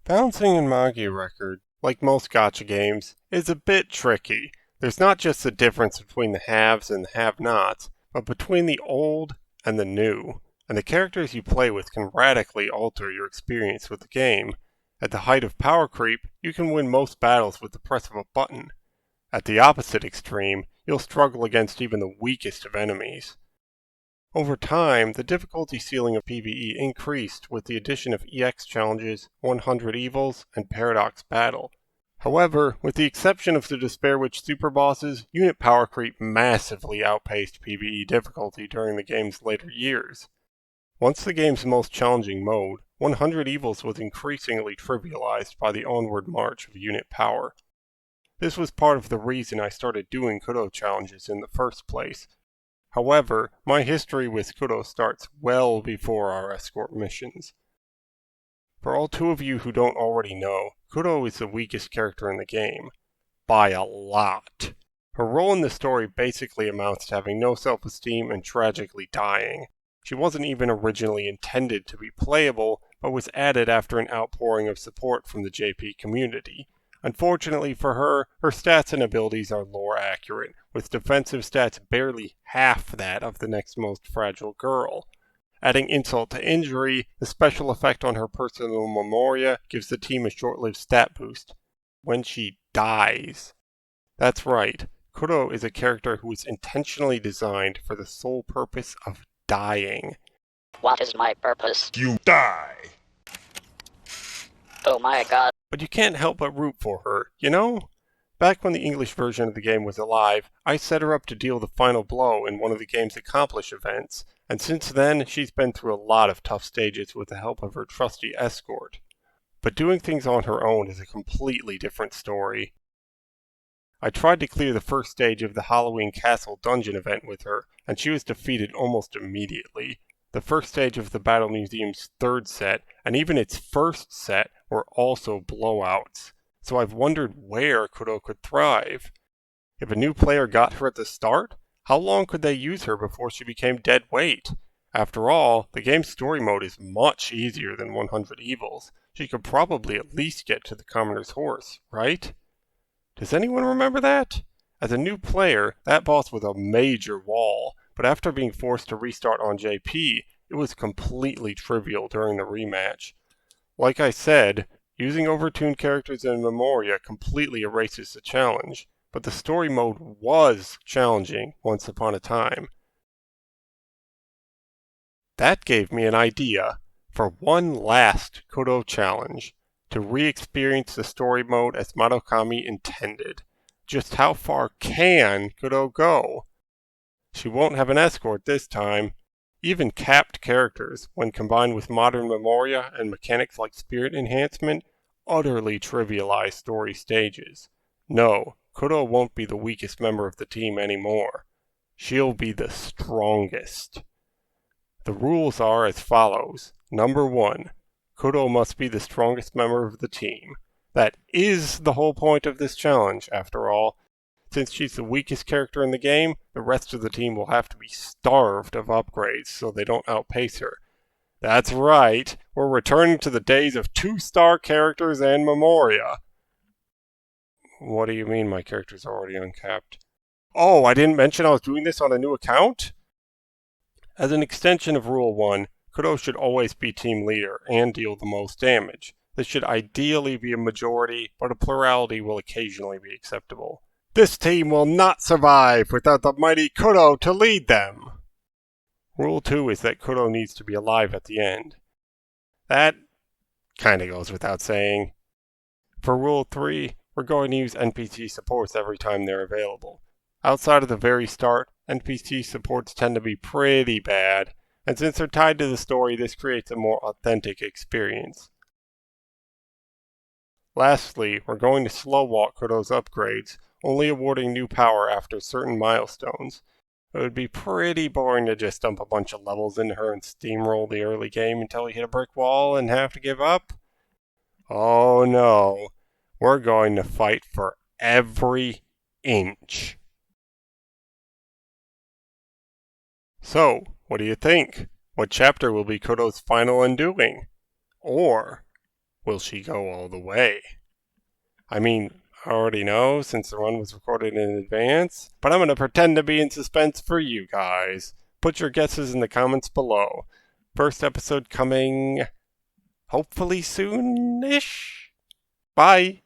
Balancing in Magi Record, like most gacha games, is a bit tricky. There's not just the difference between the haves and the have-nots, but between the old and the new. And the characters you play with can radically alter your experience with the game. At the height of power creep, you can win most battles with the press of a button. At the opposite extreme, you'll struggle against even the weakest of enemies. Over time, the difficulty ceiling of PvE increased with the addition of EX challenges, 100 Evils, and Paradox Battle. However, with the exception of the Despair Witch super bosses, unit power creep massively outpaced PvE difficulty during the game's later years. Once the game's most challenging mode, 100 Evils was increasingly trivialized by the onward march of unit power. This was part of the reason I started doing Kudo challenges in the first place. However, my history with Kudo starts well before our escort missions. For all two of you who don't already know, Kudo is the weakest character in the game. By a lot. Her role in the story basically amounts to having no self-esteem and tragically dying. She wasn't even originally intended to be playable, but was added after an outpouring of support from the JP community. Unfortunately for her, her stats and abilities are lore accurate, with defensive stats barely half that of the next most fragile girl. Adding insult to injury, the special effect on her personal memoria gives the team a short-lived stat boost. When she dies. That's right, Kudo is a character who is intentionally designed for the sole purpose of dying. What is my purpose? You die! Oh my god. But you can't help but root for her, you know? Back when the English version of the game was alive, I set her up to deal the final blow in one of the game's Accomplish events, and since then she's been through a lot of tough stages with the help of her trusty escort. But doing things on her own is a completely different story. I tried to clear the first stage of the Halloween Castle dungeon event with her, and she was defeated almost immediately. The first stage of the Battle Museum's third set, and even its first set, were also blowouts. So I've wondered where Kudo could thrive. If a new player got her at the start, how long could they use her before she became dead weight? After all, the game's story mode is much easier than 100 Evils. She could probably at least get to the Commoner's Horse, right? Does anyone remember that? As a new player, that boss was a major wall, but after being forced to restart on JP, it was completely trivial during the rematch. Like I said, using overtuned characters in Memoria completely erases the challenge, but the story mode was challenging once upon a time. That gave me an idea for one last Kudo challenge, to re-experience the story mode as Marukami intended. Just how far can Kudo go? She won't have an escort this time. Even capped characters, when combined with modern Memoria and mechanics like spirit enhancement, utterly trivialize story stages. No, Kudo won't be the weakest member of the team anymore. She'll be the strongest. The rules are as follows. Number 1. Kudo must be the strongest member of the team. That is the whole point of this challenge, after all. Since she's the weakest character in the game, the rest of the team will have to be starved of upgrades so they don't outpace her. That's right, we're returning to the days of 2-star characters and Memoria. What do you mean my character's already uncapped? Oh, I didn't mention I was doing this on a new account? As an extension of Rule 1, Kudo should always be team leader and deal the most damage. This should ideally be a majority, but a plurality will occasionally be acceptable. This team will not survive without the mighty Kudo to lead them. Rule 2 is that Kudo needs to be alive at the end. That kinda goes without saying. For Rule 3, we're going to use NPC supports every time they're available. Outside of the very start, NPC supports tend to be pretty bad, and since they're tied to the story, this creates a more authentic experience. Lastly, we're going to slow walk Kudo's upgrades, only awarding new power after certain milestones. It would be pretty boring to just dump a bunch of levels into her and steamroll the early game until you hit a brick wall and have to give up. Oh no, we're going to fight for every inch. So, what do you think? What chapter will be Kudo's final undoing? Or will she go all the way? I mean, I already know since the run was recorded in advance, but I'm going to pretend to be in suspense for you guys. Put your guesses in the comments below. First episode coming hopefully soon-ish. Bye!